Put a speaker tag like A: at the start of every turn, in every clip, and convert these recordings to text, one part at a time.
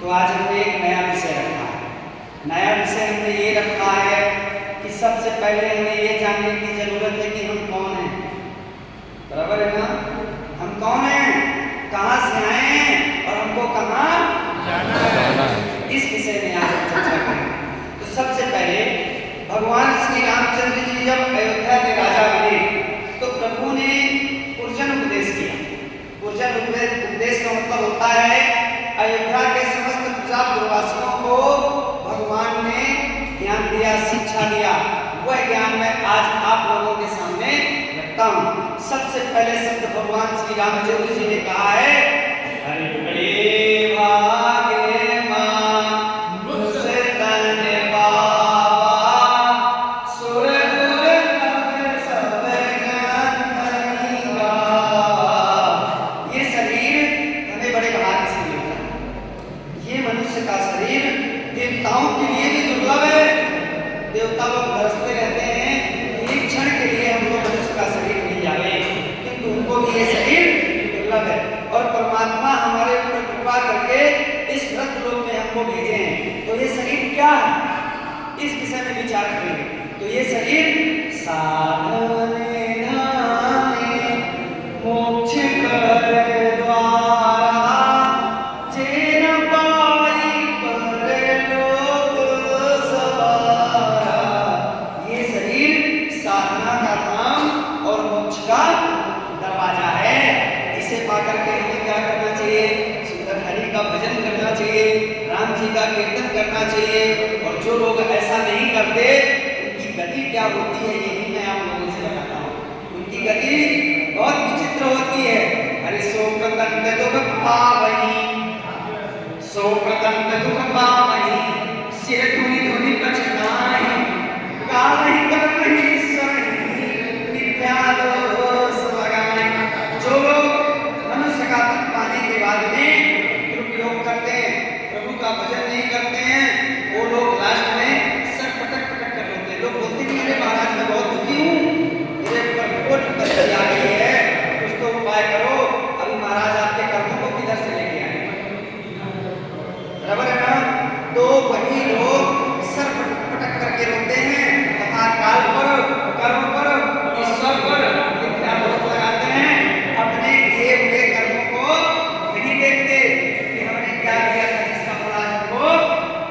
A: तो आज हमने एक नया विषय रखा है। नया विषय हमने ये रखा है कि सबसे पहले हमें ये जानने की जरूरत है कि हम कौन हैं। बराबर है ना? हम कौन हैं, कहाँ से आए हैं और हमको कहाँ जाना है, इस विषय में आज हम चर्चा करेंगे। तो सबसे पहले भगवान श्री रामचंद्र जी जब अयोध्या के राजा बने तो प्रभु ने पुरजन उपदेश किया। पुरजन उपदेश का मतलब होता है अयोध्या के समस्त प्रजापुरवासियों को भगवान ने ज्ञान दिया, शिक्षा दिया। वह ज्ञान मैं आज आप लोगों के सामने रखता हूँ। सबसे पहले शब्द भगवान श्री रामचंद्र जी ने कहा है, हरि बड़े भागे मां मुझसे तन पावा, सुर गुर नभ सब ज्ञान नहीं गावा। ये शरीर हमें बड़े भाग्य से मिलता है। ये मनुष्य का शरीर देवताओं के लिए भी दुर्लभ है। देवता लोग तरसते रहते हैं एक क्षण के लिए हमको मनुष्य का शरीर मिल जाए, किंतु उनको भी ये शरीर दुर्लभ है। और परमात्मा हमारे ऊपर कृपा करके इस व्रत लोक में हमको भेजे हैं। तो ये शरीर क्या है, इस विषय में विचार करेंगे। तो ये शरीर साधने नामे मोक्ष कर द्वारा, जेन पाई परलोक सवारा। ये शरीर साधना का धाम और मोक्ष का दरवाजा है। इसे पाकर के हमें क्या करना चाहिए? सुंदर हरि का भजन करना चाहिए, राम जी का कीर्तन करना चाहिए। और जो लोग ऐसा नहीं करते उनकी गति क्या होती है ये भी मैं आप लोगों से बताता हूँ। उनकी गति बहुत विचित्र होती है। हरि सो प्रकंद दुख पावई, सो प्रकंद दुख पावई, सिर धुनि धुनि पछताई, काहि करहि सही विद्या दोष लगाई। जो लोग मनुष्य का तन पाने के बाद में दुरुपयोग करते हैं, प्रभु का भजन नहीं करते हैं, वो लोग लास्ट में सर पटक पटक कर रोते हैं। लोग बोलते हैं मेरे महाराज मैं बहुत दुखी हूँ, मेरे ऊपर बहुत विपत्ति आ गई है, कुछ तो उपाय करो। अभी महाराज आपके कर्मों को किधर से लेके आए? बराबर है ना? तो वही लोग सर पटक पटक करके रोते हैं तथा काल पर, कर्म पर, ईश्वर पर मिथ्या दोष लगाते हैं। अपने किए हुए कर्मों को नहीं देखते कि हमने क्या किया था जिसका फल आज हमको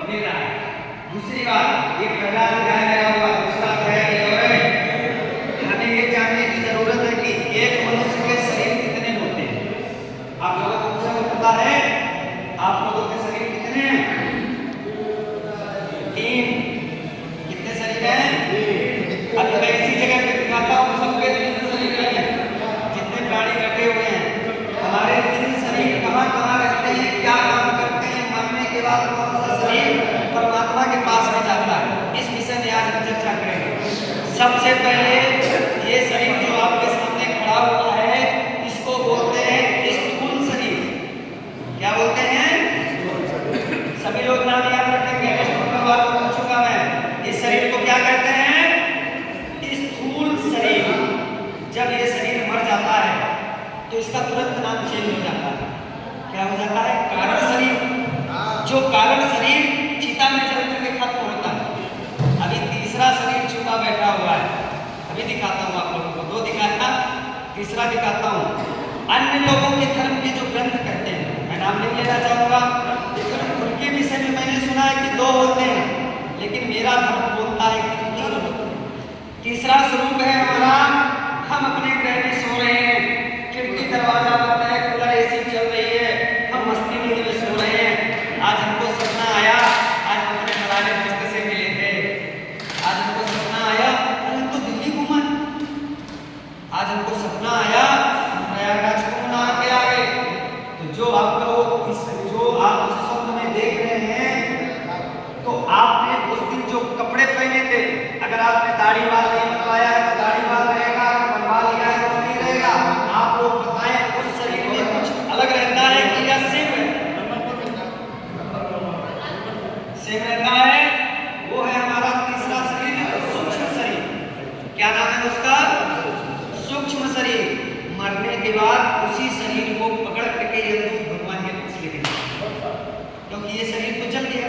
A: मिल रहा है। दूसरी बात, ये पहला अध्याय मेरा हुआ, दूसरा अध्याय ये और है। हमें ये जानने की जरूरत है कि एक मनुष्य के शरीर कितने होते हैं। आप लोगों को सब पता है? आप लोगों के शरीर कितने हैं? 3। कितने शरीर हैं? अभी मैं इसी जगह पे दिखाता हूँ, सबके 3 शरीर हैं। जितने प्राणी रखे हुए हैं, हमारे 3 शरीर कहाँ कहाँ रहते हैं, क्या काम करते हैं, मरने के बाद कौन सा शरीर परमात्मा के पास में जाता है, इस विषय में आज हम चर्चा करेंगे। सबसे पहले ये शरीर जो आपके सामने खड़ा हुआ है इसको बोलते हैं स्थूल शरीर। क्या बोलते हैं? सभी लोग नाम याद रखेंगे, बात पूछूंगा मैं। इस शरीर को क्या कहते हैं? स्थूल शरीर। जब ये शरीर मर जाता है तो इसका तुरंत नाम चेंज हो जाता है। क्या हो जाता है? कारण शरीर। जो कारण शरीर चिता में जल करके खत्म होता है। अभी तीसरा शरीर छुपा बैठा हुआ है, अभी दिखाता हूँ आप लोगों को। 2 दिखाता, तीसरा दिखाता हूँ। अन्य लोगों के धर्म के जो ग्रंथ कहते हैं, मैं नाम नहीं लेना चाहूंगा, लेकिन उनके विषय में मैंने सुना है कि 2 होते हैं, लेकिन मेरा धर्म बोलता है कि 3 होते हैं। तीसरा स्वरूप है हमारा, हम अपने ग्रह में सो रहे हैं, खिड़की दरवाजा बंद है, कूलर एसी चल रही है, हम मस्ती में सो रहे हैं। आज हमको सपना आया, आज हम अपने फलाने दोस्त से मिले थे, आज हमको सपना आया, हम तो दिल्ली घूमा, आज हमको सपना आया प्रयागराज घूमना के आ गए। तो जो आप लोग जो आप स्वप्न में देख रहे हैं, तो आपने उस दिन जो कपड़े पहने थे, अगर आपने दाढ़ी बाल नहीं बनवाया है तो दाढ़ी बाल रहेगा, बनवा लिया है तो नहीं रहेगा। आप लोग बताएं उस शरीर में कुछ अलग रहता है कि या सेम है? सेम रहता है। वो है हमारा तीसरा शरीर, सूक्ष्म शरीर। क्या नाम है उसका? सूक्ष्म शरीर। मरने के बाद उसी शरीर को पकड़ करके ये भगवान के पास लेके क्योंकि ये शरीर तो जल गया,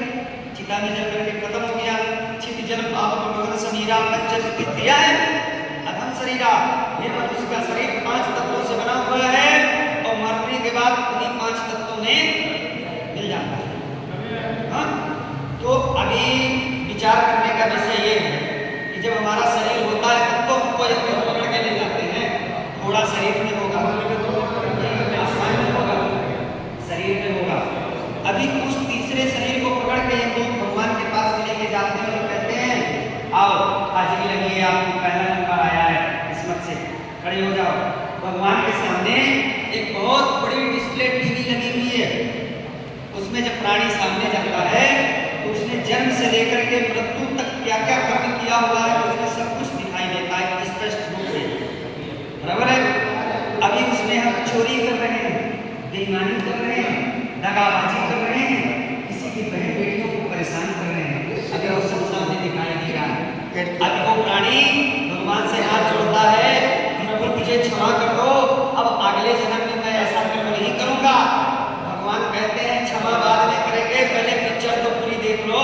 A: चिता में जल करके खत्म हो गया। छित जल पाप समीरा पंचन विद्या है अधम शरीरा, ये मनुष्य का शरीर 5 तत्वों से बना हुआ है और मरने के बाद उन्हीं 5 तत्वों में मिल जाता है। हाँ, तो अभी विचार करने का विषय ये है कि जब हमारा शरीर होता है तब तो हमको एक पकड़ के ले जाते हैं, थोड़ा शरीर में होगा, आसमान में होगा, शरीर में होगा। अभी उस तीसरे शरीर को पकड़ के हम लोग भगवान के पास लेके जाते हैं और कहते हैं आओ हाजिरी लगी है, आपको पहला नंबर आया है, किस्मत से खड़े हो जाओ। भगवान के सामने एक बहुत बड़ी डिस्प्ले टीवी लगी हुई है, उसमें जब प्राणी सामने जाता है तो उसने जन्म से लेकर के मृत्यु तक क्या क्या कर्म किया हुआ है उसमें सब कुछ दिखाई देता है स्पष्ट रूप से, बराबर है। अभी उसमें हम चोरी कर रहे हैं, बेईमानी कर रहे हैं, दगाबाजी कर रहे हैं, किसी की बहन बेटियों को परेशान कर रहे हैं, अभी वो सब सामने दिखाई दे रहा है। अभी वो प्राणी भगवान से हाथ जोड़ता है, प्रभु मुझे क्षमा कर दो, अब अगले जन्म में मैं ऐसा कर्म नहीं करूंगा। भगवान कहते हैं क्षमा बाद में करेंगे, पहले पिक्चर तो पूरी देख लो।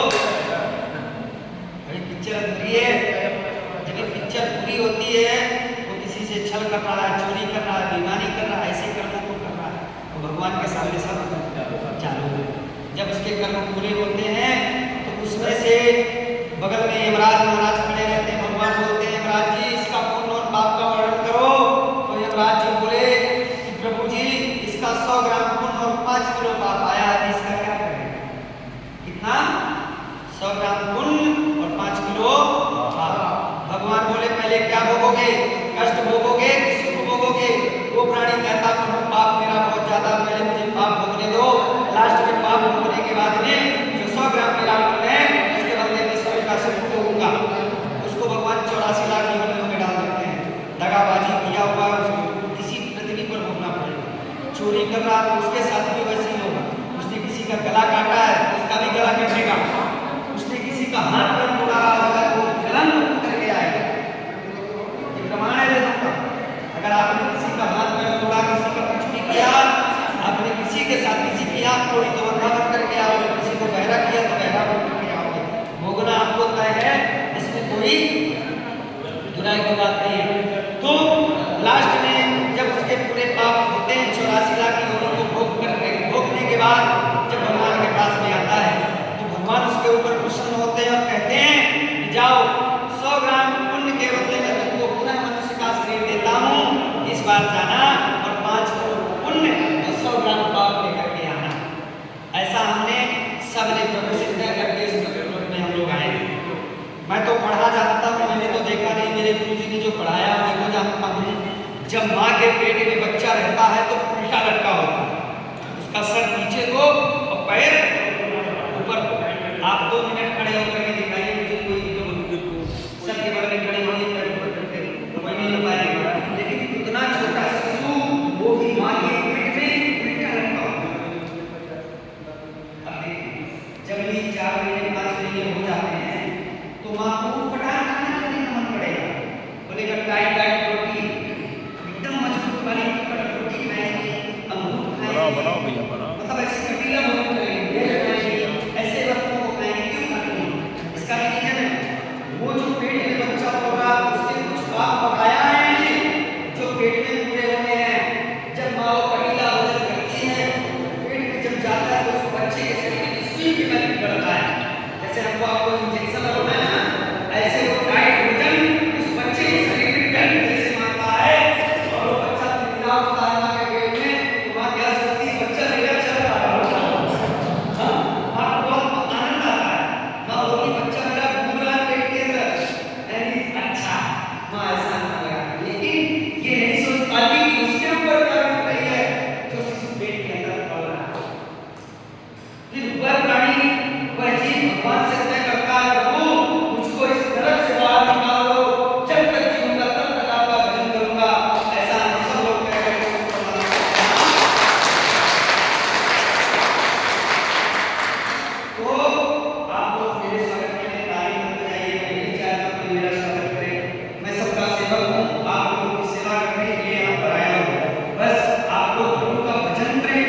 A: पिक्चर पूरी है, जब पिक्चर पूरी होती है वो किसी से छल कर रहा है, चोरी कर रहा है, बेईमानी कर रहा है, ऐसे कर्मों को कर रहा है, तो भगवान के सामने सब चालू है। जब उसके कर्म पूरे होते हैं तो उसमें से बगल में यमराज महाराज खड़े रहते हैं, भगवान बोलते हैं यमराज जी इसका पुण्य और पाप का वर्णन करो। तो यमराज जी बोले कि प्रभु जी इसका 100 ग्राम पुण्य और 5 किलो पाप आया है, इसका क्या करें? कितना? 100 ग्राम पुण्य और 5 किलो पाप। भगवान बोले पहले क्या भोगोगे? कष्ट भोगोगे कि सुख भोगोगे? वो प्राणी कहता प्रभु पाप मेरा बहुत ज्यादा, पहले मुझे पाप भोगने दो, लास्ट में पाप भोगने के बाद में जो 100 ग्राम मेरा पुण्य है उसके बदले में स्वर्ग का सुख भोगूंगा। उसको भगवान 84 लाख जीवनों में डाल देते हैं। दगाबाजी किया हुआ उसको किसी पृथ्वी पर भोगना पड़ेगा, चोरी कर रहा तो उसके साथ भी वैसे ही होगा, उसने किसी का गला काटा है उसका भी गला कटेगा, उसने किसी का हाथ पैर तोड़ा होगा तो गला मुक्त करके आएगा। ये प्रमाण है वेदों का। अगर आपने किसी का हाथ पैर तोड़ा, किसी का कुछ भी किया, आपने किसी के साथ किसी की आंख तोड़ी तो अंधा बन करके आओगे, किसी को बहरा किया तो बहरा बन करके आओगे, भोगना आपको तय है, इसमें कोई दुराई की बात नहीं है। तो लास्ट में जब उसके पूरे पाप होते हैं 84 लाख योनियों को भोगने के बाद जब भगवान के पास में आता है तो भगवान उसके ऊपर प्रसन्न होते हैं और कहते हैं कि जाओ 100 ग्राम पुण्य के बदले में तुमको पुनः मनुष्य का शरीर देता हूँ, इस बार जाना और 5 किलो पुण्य और 100 ग्राम पाप लेकर के आना। ऐसा हमने सबने प्रभु से तय करके इस प्रकरण में हम लोग आए। मैं तो पढ़ा जानता हूँ, मैंने तो देखा नहीं, मेरे गुरुजी ने जो पढ़ाया मैं वो जानता हूँ। जब माँ के पेट में बच्चा रहता है तो उल्टा लटका होता है, उसका सर नीचे को और पैर ऊपर। आप 2 मिनट खड़े होकर के दिखाइए मुझे, कोई सर के बगल में खड़े होइए, पैर ऊपर करके, कोई नहीं हो पाएगा। लेकिन इतना छोटा शिशु वो भी माँ के पेट में उल्टा लटका होता है। अब देखिए जब ये 4 महीने 5 महीने हो जाते हैं तो माँ को पटाख खाना करने का मन पड़ेगा, बोलेगा टाइट टाइट रोटी, एकदम मजबूत वाली रोटी खाएंगे, अमरूद खाएंगे, मतलब ऐसे कटीला भोजन करेंगे, ऐसे वस्तुओं को खाएंगे। क्यों खाते हैं? इसका भी रीजन है, वो जो पेट में बच्चा होगा उसके कुछ पाप बकाया है जो पेट में पूरे होने हैं। जब माँ कटीला भोजन करती है पेट में जब जाता है तो उस बच्चे के शरीर में सुई की तरह बढ़ता है, जैसे हमको आपको इंजेक्शन लगना है ना, ऐसे वो टाइट भोजन उस बच्चे के शरीर में डर जैसे मारता है और वो बच्चा जिंदा होता है माँ के पेट में। तो माँ क्या सोचती है बच्चा मेरा चल रहा है, हाँ माँ को बहुत आनंद आता है, माँ बोलती बच्चा मेरा घूम रहा है पेट के अंदर, यानी अच्छा माँ ऐसा आनंद लगा। लेकिन ये नहीं सोच पाती कि उसके ऊपर क्या बीत रही है जो शिशु पेट के अंदर पल रहा है। फिर वह प्राणी वह जीव भगवान से तय करता है प्रभु मुझको इस नरक से बाहर निकालो, जब तक जीऊंगा तब तक आपका भजन करूंगा। ऐसा हम सब लोग कह करके तो आप लोग मेरे स्वागत के लिए ताली मत बजाइए, मैं नहीं चाहता कोई मेरा स्वागत करे। मैं सबका सेवक हूँ, आप लोगों की सेवा करने के लिए यहाँ पर आया हूँ। बस आप लोग प्रभु का भजन करें,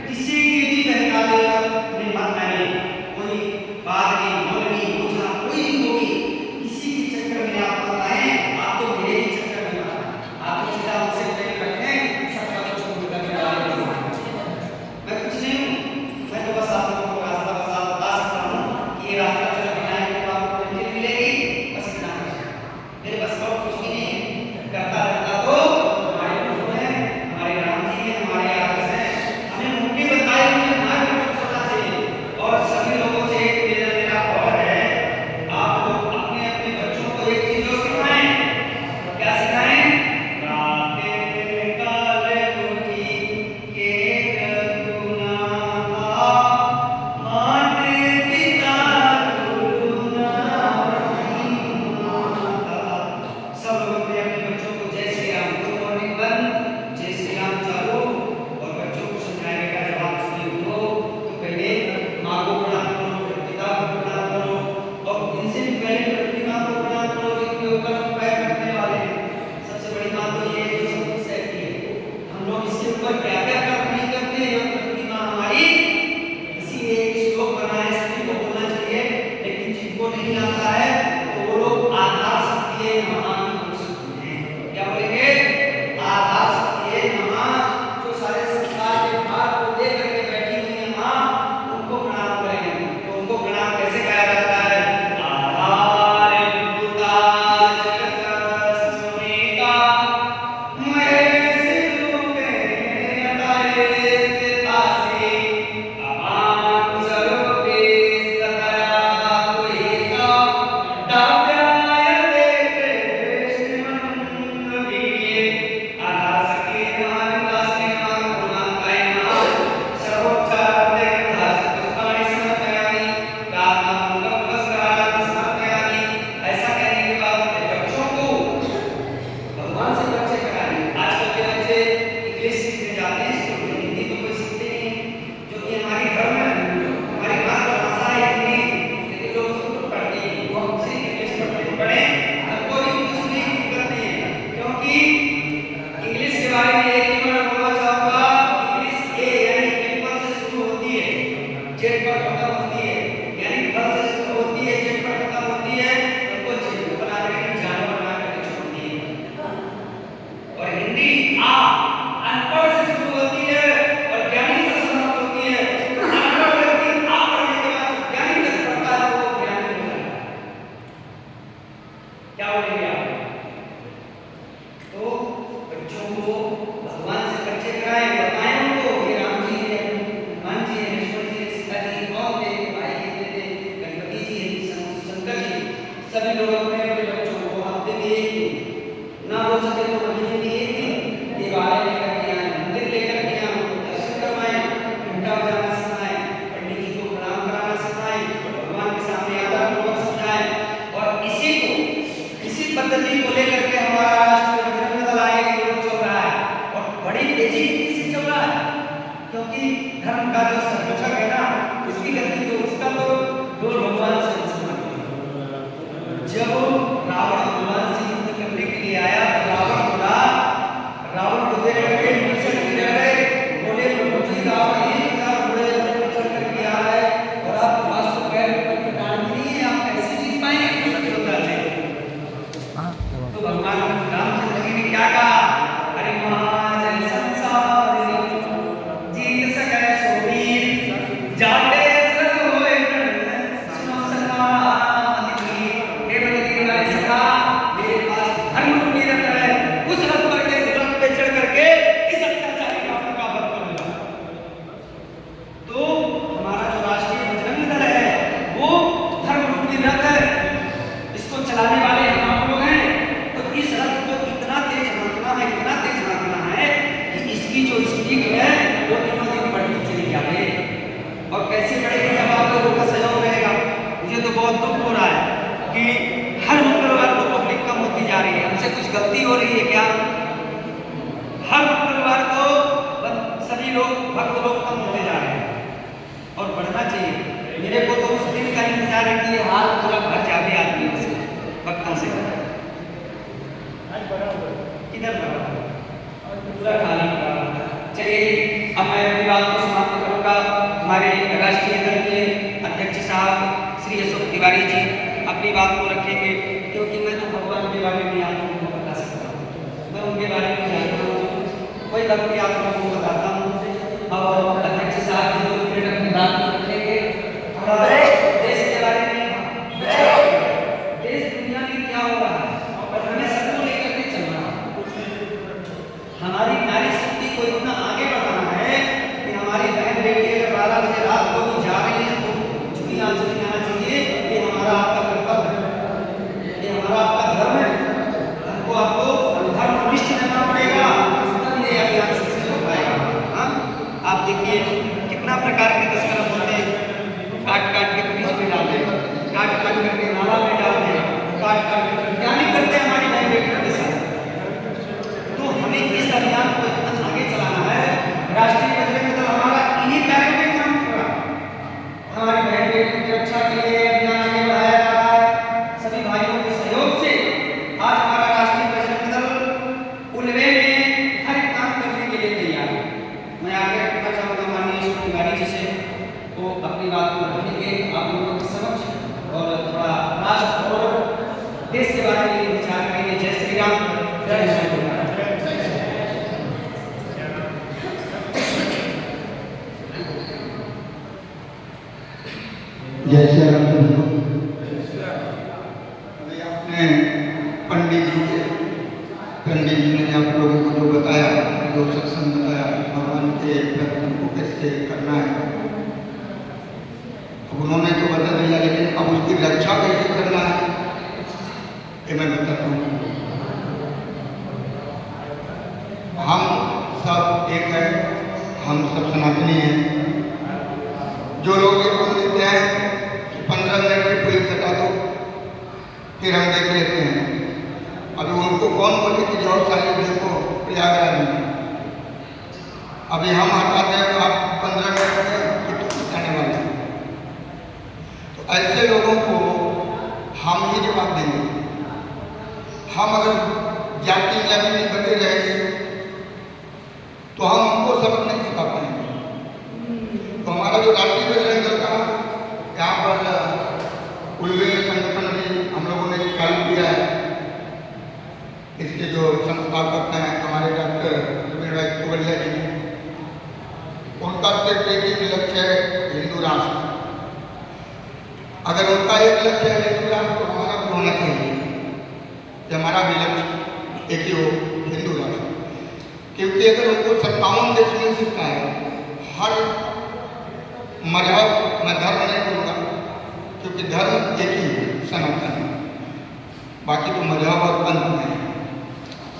A: किसी की भी बहकावे में मत जेड पर खत्म होती है, यानी भ से शुरू होती है, जेड पर खत्म होती है, तो जेड बना के जानवर बना करके छोड़ती है। और हिंदी आ अनपढ़ से शुरू होती है और ज्ञानी से समाप्त होती है। अनपढ़ व्यक्ति आ पढ़ने के बाद ज्ञानी तक पढ़ता है तो वो ज्ञानी हो जाता है। क्या बोलेंगे आप? तो बच्चों को भगवान से परिचय कराएं, बताएं उनको ये राम जी है, हनुमान जी है, लक्ष्मण जी है, सीता जी कौन थे, भाई थे, गणपति जी है, शंकर जी, सभी लोग अपने अपने बच्चों को हफ्ते में एक दिन ना हो सके तो महीने में एक दिन दिवाली लेकर के आए, मंदिर लेकर के आए, दर्शन करवाएं, घंटा बजाना सिखाएं, पंडित जी को प्रणाम कराना सिखाएं, भगवान के सामने आदरपूर्वक समझाएं। और इसी पद्धति को लेकर के हमारा राष्ट्र बजरंग दल आगे की ओर चल रहा है और बड़ी तेजी से चल रहा है, क्योंकि धर्म का जो संरक्षक है ना, उसकी गति तो उसका तो डोर भगवान से जब रावण भगवान से युद्ध करने के लिए आया तो रावण बोला, रावण को देख करके नीचे गिर गए, बोले प्रभु जी रावण ये क्या बड़े चल करके आ रहा है और आप पास तो पैर पर डाल नहीं है, आप कैसे जीत पाएंगे? तो भगवान रामचंद्र जी ने क्या कहा? अरे महाजन संसार जीत सकै सोबीर जाटे सर होए सुनो सका अधिकी हे बलदेव वाले सखा, मेरे पास धर्म रूपी रथ है, उस रथ पर के रथ पे चढ़ करके इस अत्याचारी रावण का वध कर लो। तो हमारा जो राष्ट्रीय बजरंग दल है वो धर्म रूपी रथ है, इसको चलाने वाले हम लोग हैं। तो इस रथ को इतना तेज हाँकना है कि इसकी जो स्पीड है वो दिनों दिन बढ़ती चली जाए। और कैसे बढ़ेगी? जब आप लोगों का सहयोग रहेगा। मुझे तो बहुत दुख हो रहा है कि हर मंगलवार को पब्लिक कम होती जा रही है। हमसे कुछ गलती हो रही है क्या? हर मंगलवार को सभी लोग भक्त लोग कम होते जा रहे हैं और बढ़ना चाहिए। मेरे को तो उस दिन का इंतजार है कि हाथ पूरा भर जाए आदमियों से, भक्तों से। किधर पूरा खाली पड़ा। चलिए अब मैं अपनी बात को समाप्त करूंगा। हमारे राष्ट्रीय दल के अध्यक्ष साहब श्री अशोक तिवारी जी अपनी बात को रखेंगे, क्योंकि मैं तो भगवान के बारे में आप लोगों को बता सकता हूँ, मैं उनके बारे में जानता हूँ, कोई गलती आप लोगों को बताता हूँ। और अध्यक्ष साहब जी जो मिनट अपनी बात को रखेंगे और देश के बारे में, देश दुनिया में क्या हो रहा है और हमें सबको लेकर के चलना है। हमारी नारी शक्ति को इतना आगे बढ़ाना है कि हमारी बहन बेटी अगर 12 बजे रात को भी जा रही है तो चुनी आना चाहिए। ये हमारा आपका कर्तव्य है, ये हमारा आपका धर्म है। हमको आपको धर्मनिष्ठ रहना पड़ेगा, तब ये अभियान सक्सेस हो पाएगा। हाँ, आप देखिए कितना प्रकार के तस्करण होते हैं, काट के फ्रिज में डालते हैं, काट करके नाला में डालते हैं, काट के क्या नहीं करते हमारी बहन बेटियों के साथ। तो हमें इस अभियान को इतना आगे चलाना है। राष्ट्रीय बजरंग दल हमारा इन्हीं कार्यों में काम कर रहा है। हमारी बहन बेटियों की रक्षा के लिए अभियान आगे बढ़ाया जा रहा है। सभी भाइयों के सहयोग से आज हमारा राष्ट्रीय बजरंग दल उलवे में हर काम करने के लिए तैयार है। मैं आगे रखना चाहूँगा माननीय अशोक तिवारी जी से, वो अपनी बात को रखेंगे आप लोगों के समक्ष और थोड़ा राष्ट्र और देश के बारे में विचार करेंगे। जय श्री राम, जय श्री राम।
B: जय श्री राम। अभी आपने पंडित जी ने आप लोगों को जो बताया, जो सत्संग बताया, भगवान के दर्शन को कैसे करना है, अब उन्होंने तो बता दिया, लेकिन अब उसकी रक्षा कैसे करना है ये मैं बताता हूँ। हम सब एक है, हम सब सनातनी हैं। जो लोग ये बोल देते हैं कि 15 मिनट की पुलिस हटा दो फिर हम देख लेते हैं, अभी उनको कौन बोले कि जाओ सारी देखो प्रयागराज में, अभी हम हटाते हैं आप 15 मिनट में कितने हटाने वाले हैं। तो ऐसे लोगों को हम ही जवाब देंगे। हम अगर जाति में बचे रहेंगे तो हम उनको सबक नहीं सिखा पाएंगे। तो हमारा जो राष्ट्रीय बजरंग दल बर्ताव करते हैं हमारे डॉक्टर रवींद्र भाई कुबलिया जी ने। उनका सिर्फ एक ही लक्ष्य है हिंदू राष्ट्र। अगर उनका एक लक्ष्य है हिंदू राष्ट्र तो हमारा भी होना चाहिए कि हमारा भी लक्ष्य एक ही हो हिंदू राष्ट्र। क्योंकि अगर उनको 57 देश मिल सकता है, हर मजहब मैं धर्म नहीं बोलूँगा क्योंकि धर्म एक ही है सनातन है, बाकी तो मजहब और पंथ में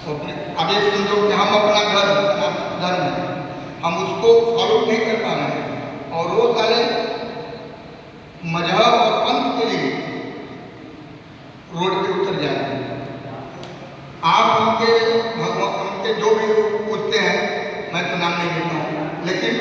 B: तो अपने अब ये समझो कि हम अपना धर्म है हम उसको फॉलो नहीं कर पा रहे हैं और वो सारे मजहब और पंथ के लिए रोड पे उतर जा रहे हैं। आप उनके भगवान उनके जो भी पूछते हैं मैं तो नाम नहीं लेता हूँ, लेकिन